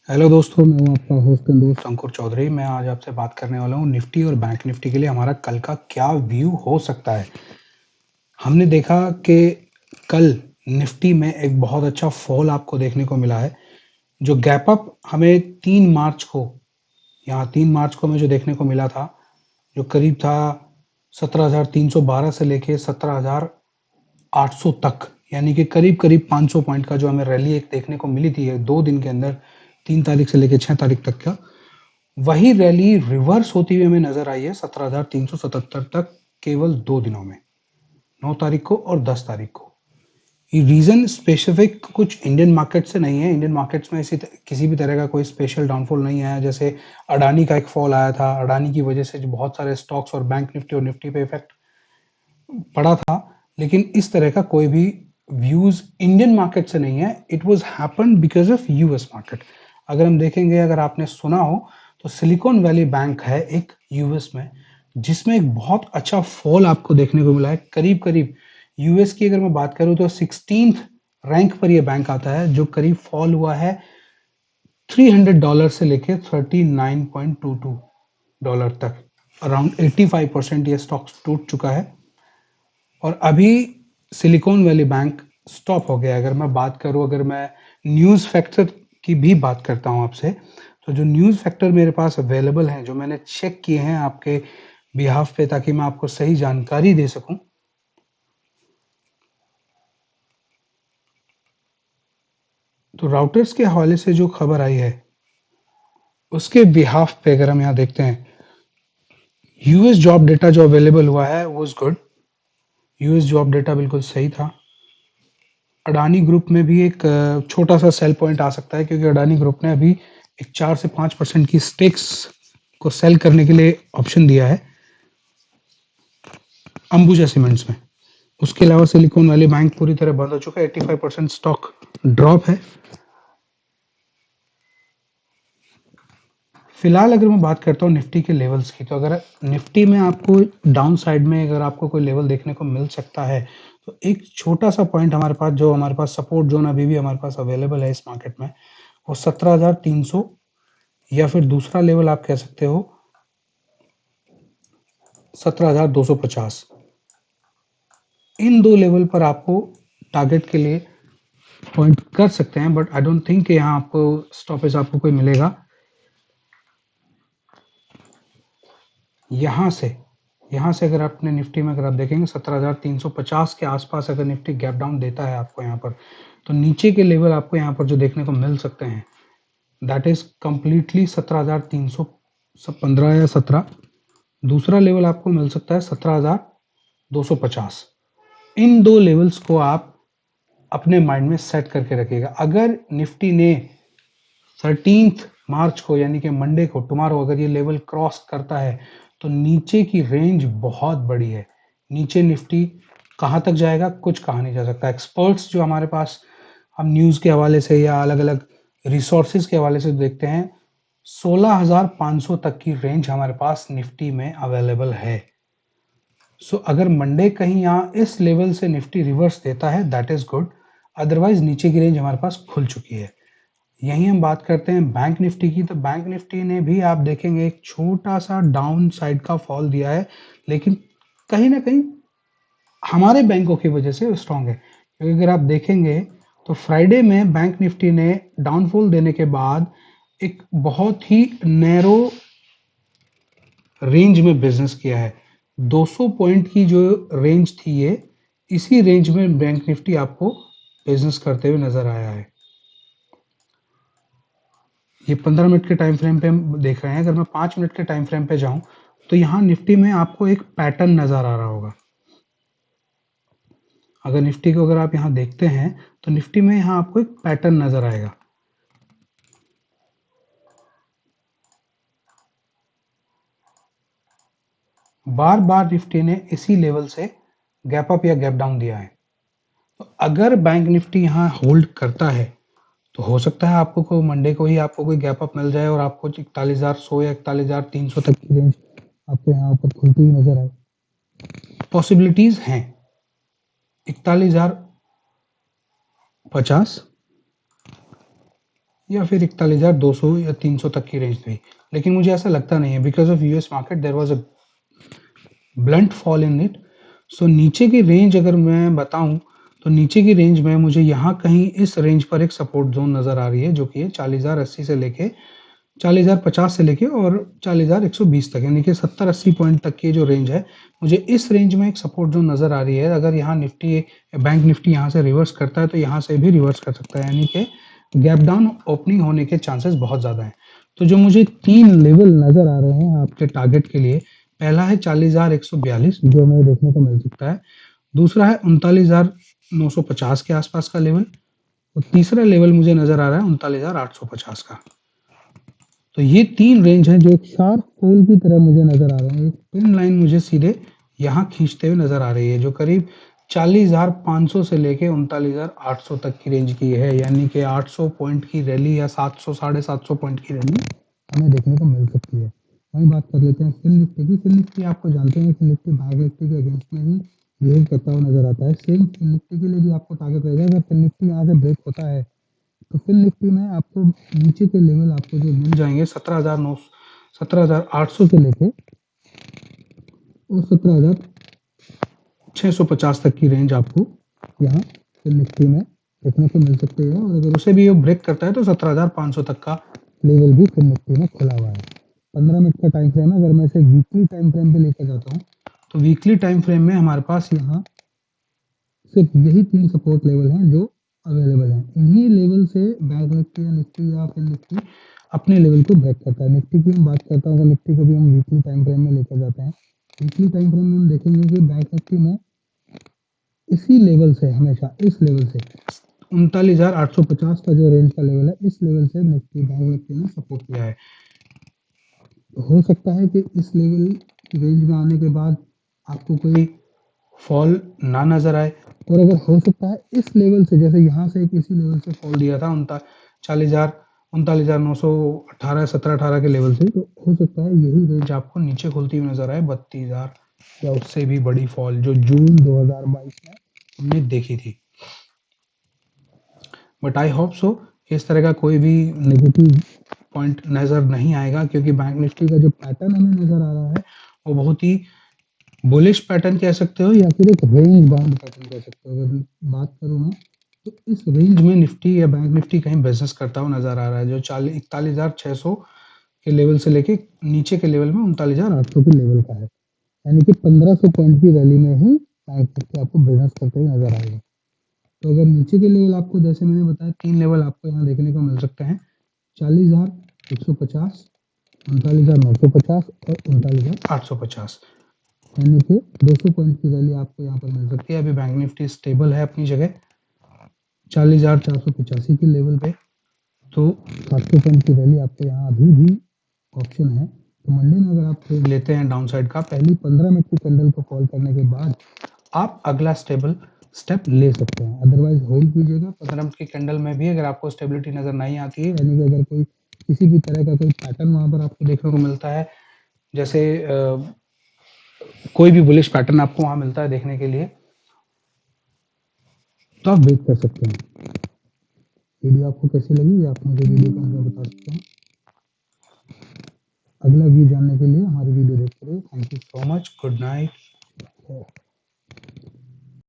Hello दोस्तों, मैं हूं आपका होस्ट एंड दोस्त अंकुर चौधरी। मैं आज आपसे बात करने वाला हूं निफ्टी और बैंक निफ्टी के लिए हमारा कल का क्या व्यू हो सकता है। हमने देखा कि कल निफ्टी में एक बहुत अच्छा फॉल आपको देखने को मिला है। जो गैप अप हमें 3 मार्च को यहाँ 3 मार्च को हमें जो देखने को मिला था, जो करीब था 17,312 से लेके 17,800 तक, यानी कि करीब-करीब 500 पॉइंट का जो हमें रैली एक देखने को मिली थी 2 दिन के अंदर, 3 तारीख से लेके 6 तारीख तक का। वही रैली रिवर्स होती हुई हमें नजर आई है 17,377 तक केवल 2 दिनों में, 9 तारीख को और 10 तारीख को। ये रीजन स्पेसिफिक कुछ इंडियन मार्केट से नहीं है। इंडियन मार्केट्स में किसी भी तरह का कोई स्पेशल डाउनफॉल नहीं आया। जैसे अडानी का एक फॉल आया था, अडानी की वजह से जो बहुत सारे स्टॉक्स और बैंक निफ्टी और निफ्टी पे इफेक्ट पड़ा था, लेकिन इस तरह का कोई भी व्यूज इंडियन मार्केट से नहीं है। It was happen because of US market. अगर हम देखेंगे, अगर आपने सुना हो, तो सिलिकॉन वैली बैंक है एक यूएस में, जिसमें एक बहुत अच्छा फॉल आपको देखने को मिला है। करीब करीब यूएस की अगर मैं बात करूं तो 16th रैंक पर यह बैंक आता है, जो करीब फॉल हुआ है $300 से लेके $39.22 तक। अराउंड 85% ये स्टॉक टूट चुका है और अभी सिलिकॉन वैली बैंक स्टॉप हो गया। अगर मैं बात करूं, अगर मैं न्यूज़ फैक्टर की भी बात करता हूं आपसे, तो जो न्यूज़ फैक्टर मेरे पास अवेलेबल हैं, जो मैंने चेक किए हैं आपके बिहाफ पे, ताकि मैं आपको सही जानकारी दे सकूं, तो राउटर्स के हवाले से जो खबर आई है, उसके बिहाफ पे अगर हम यहाँ देखते हैं, यूएस जॉब डेटा जो अवेलेबल हुआ है वो is good. US job data बिल्कुल सही था। अडानी ग्रुप में भी एक छोटा सा सेल पॉइंट आ सकता है, क्योंकि अडानी ग्रुप ने अभी एक 4 से 5% की स्टेक्स को सेल करने के लिए ऑप्शन दिया है अंबुजा सीमेंट्स में। उसके अलावा सिलिकॉन वैली बैंक पूरी तरह बंद हो चुका है, 85% स्टॉक ड्रॉप है। फिलहाल अगर मैं बात करता हूँ निफ्टी के लेवल्स की, तो अगर निफ्टी में आपको डाउन साइड में अगर आपको कोई लेवल देखने को मिल सकता है, तो एक छोटा सा पॉइंट हमारे पास, जो हमारे पास सपोर्ट जोन अभी भी हमारे पास अवेलेबल है इस मार्केट में, वो 17,300, या फिर दूसरा लेवल आप कह सकते हो 17,250। इन दो लेवल पर आपको टारगेट के लिए पॉइंट कर सकते हैं, बट आई डोंट थिंक कि यहाँ आपको स्टॉपेज आपको कोई मिलेगा। यहाँ से यहाँ से अगर आपने निफ्टी में अगर आप देखेंगे 17,350 के आसपास अगर निफ्टी गैप डाउन देता है आपको यहाँ पर, तो नीचे के लेवल आपको यहाँ पर जो देखने को मिल सकते हैं, दैट इज कंप्लीटली 17,315 या 17। दूसरा लेवल आपको मिल सकता है 17,250। इन दो लेवल्स को आप अपने माइंड में सेट करके रखिएगा। अगर निफ्टी ने 13 मार्च को, यानी कि मंडे को, टुमारो, अगर ये लेवल क्रॉस करता है, तो नीचे की रेंज बहुत बड़ी है। नीचे निफ्टी कहां तक जाएगा कुछ कहा नहीं जा सकता। एक्सपर्ट्स जो हमारे पास हम न्यूज के हवाले से या अलग अलग रिसोर्सेज के हवाले से देखते हैं, 16,500 तक की रेंज हमारे पास निफ्टी में अवेलेबल है। सो अगर मंडे कहीं यहाँ इस लेवल से निफ्टी रिवर्स देता है, दैट इज गुड। अदरवाइज नीचे की रेंज हमारे पास खुल चुकी है। यहीं हम बात करते हैं बैंक निफ्टी की, तो बैंक निफ्टी ने भी आप देखेंगे एक छोटा सा डाउन साइड का फॉल दिया है, लेकिन कहीं ना कहीं हमारे बैंकों की वजह से स्ट्रांग है। क्योंकि अगर आप देखेंगे, तो फ्राइडे में बैंक निफ्टी ने डाउनफॉल देने के बाद एक बहुत ही नैरो रेंज में बिजनेस किया है। 200 पॉइंट की जो रेंज थी, ये इसी रेंज में बैंक निफ्टी आपको बिजनेस करते हुए नजर आया है। ये 15 मिनट के टाइम फ्रेम पे हम देख रहे हैं। अगर मैं 5 मिनट के टाइम फ्रेम पे जाऊं, तो यहाँ निफ्टी में आपको एक पैटर्न नजर आ रहा होगा। अगर निफ्टी को अगर आप यहाँ देखते हैं, तो निफ्टी में यहाँ आपको एक पैटर्न नजर आएगा। बार बार निफ्टी ने इसी लेवल से गैप अप या गैप डाउन दिया है। तो अगर बैंक निफ्टी यहाँ होल्ड करता है, तो हो सकता है आपको को मंडे को ही आपको कोई गैप अप मिल जाए और आपको 41,100 या 41,300 तक की रेंज आपको यहाँ पर खुलती हुई नजर आए। पॉसिबिलिटीज हैं। 41,050, या फिर 41,200 या 300 तक की रेंज थी। लेकिन मुझे ऐसा लगता नहीं है, because of US market there was a blunt fall in it. So नीचे की रेंज अगर मैं बताऊँ, तो नीचे की रेंज में मुझे यहाँ कहीं इस रेंज पर एक सपोर्ट ज़ोन नज़र आ रही है, जो कि है 40,080 से लेके 40,050 से लेके और 40,120 तक, यानी कि 70-80 पॉइंट तक की जो रेंज है, मुझे इस रेंज में एक सपोर्ट ज़ोन नज़र आ रही है। अगर यहाँ निफ्टी, बैंक निफ्टी यहाँ से रिवर्स करता है, तो यहाँ से भी रिवर्स कर सकता है, यानी कि गैप डाउन ओपनिंग होने के चांसेस बहुत ज़्यादा हैं। तो जो मुझे 3 लेवल नज़र आ रहे हैं आपके टारगेट के लिए, पहला है 40,142 जो हमें देखने को मिल सकता है। दूसरा है 39,950 के आसपास का लेवल, और तीसरा लेवल मुझे नज़र आ रहा है 39,850 का। तो ये 3 रेंज हैं जो एक शार्प पोल की तरह मुझे नज़र आ रहे हैं। एक पिन लाइन मुझे सीधे यहाँ खींचते हुए नज़र आ रही है, जो करीब 40,500 से लेके 39,800 तक की रेंज की है, यानी कि 800 पॉइंट की रैली या 700 साढ़े 700 पॉइंट की रैली हमें देखने को मिल सकती है। वहीं बात कर लेते हैं फिन निफ्टी की। फिन निफ्टी आपको जानते हैं, फिन निफ्टी बैंक निफ्टी के अगेंस्ट में ही बिहेव करता हुआ नज़र आता है। सेम फिन निफ्टी के लिए भी आपको टारगेट रहेगा। अगर फिन निफ्टी यहाँ से ब्रेक होता है, तो फिर निफ्टी में आपको नीचे के लेवल आपको जो मिल जाएंगे 17,800 से लेके और 17,650 तक की रेंज आपको यहाँ फिर निफ्टी में देखने को मिल सकती है। और अगर उसे भी वो ब्रेक करता है, तो 17,500 तक का लेवल भी फिर निफ्टी में खुला हुआ है। 15 मिनट का टाइम फ्रेम है। अगर मैं इसे वीकली टाइम फ्रेम पे लेकर जाता हूँ, तो वीकली टाइम फ्रेम में हमारे पास यहाँ सिर्फ यही 3 सपोर्ट लेवल हैं जो अवेलेबल हैं। इन्हीं लेवल से बैंक निफ्टी या निफ्टी या फिर निफ्टी अपने लेवल को ब्रेक करता है। निफ्टी की हम बात करता हूँ, अगर निफ्टी को भी हम वीकली टाइम फ्रेम में लेकर जाते हैं, वीकली टाइम फ्रेम में हम देखेंगे कि बैंक निफ्टी में इसी लेवल से, हमेशा इस लेवल से 39,850 का जो रेंज का लेवल है, इस लेवल से निफ्टी, बैंक निफ्टी ने सपोर्ट किया है। हो सकता है कि इस लेवल की रेंज में आने के बाद आपको कोई फॉल ना नज़र आए, और अगर हो सकता है इस लेवल से, जैसे यहाँ से एक इसी लेवल से फॉल दिया था 39,918 17-18 के लेवल से, तो हो सकता है यही रेंज आपको नीचे खुलती हुई नज़र आए 32,000 या उससे भी बड़ी फॉल जो जून 2022 में हमने देखी थी। बट आई होप सो इस तरह का कोई भी नेगेटिव पॉइंट नज़र नहीं आएगा, क्योंकि बैंक निफ्टी का जो पैटर्न हमें नज़र आ रहा है, वो बहुत ही बुलिश पैटर्न कह सकते हो, या फिर एक रेंज बाउंड पैटर्न कह सकते हो। अगर बात करूँ मैं, तो इस रेंज में निफ्टी या बैंक निफ्टी कहीं बिजनेस करता हुआ नज़र आ रहा है, जो 41,600 के लेवल से लेके नीचे के लेवल में 39,800 के लेवल का है, यानी कि 1500 पॉइंट की रैली में ही बैंक निफ्टी आपको बिजनेस करते हुए नजर आएगा। तो अगर नीचे के लेवल आपको, जैसे मैंने बताया, 3 लेवल आपको यहाँ देखने को मिल सकते हैं, 40,150, 39,950 और 39,850, यानी कि 200 पॉइंट की रैली आपको यहाँ पर मिल सकती है। अभी बैंक निफ्टी स्टेबल है अपनी जगह 40,485 के लेवल पे, तो 700 पॉइंट की रैली आपको यहाँ अभी भी ऑप्शन है। तो मंडे में अगर आप ट्रेड लेते हैं डाउन साइड का, पहली 15 मिनट की कैंडल को कॉल करने के बाद आप अगला स्टेबल स्टेप ले सकते हैं। अदरवाइज होल्ड कीजिएगा। 15 मिनट की कैंडल में भी अगर आपको स्टेबिलिटी नज़र नहीं आती है, यानी कि अगर कोई किसी भी तरह का कोई पैटर्न वहाँ पर आपको देखने को मिलता है, जैसे कोई भी बुलिश पैटर्न आपको वहाँ मिलता है देखने के लिए, तो आप वेट कर सकते हैं। वीडियो आपको कैसी लगी, आप मुझे वीडियो के अंदर बता सकते हैं। अगला व्यू जानने के लिए हमारी वीडियो देखते रहिए। Thank you so much. Good night.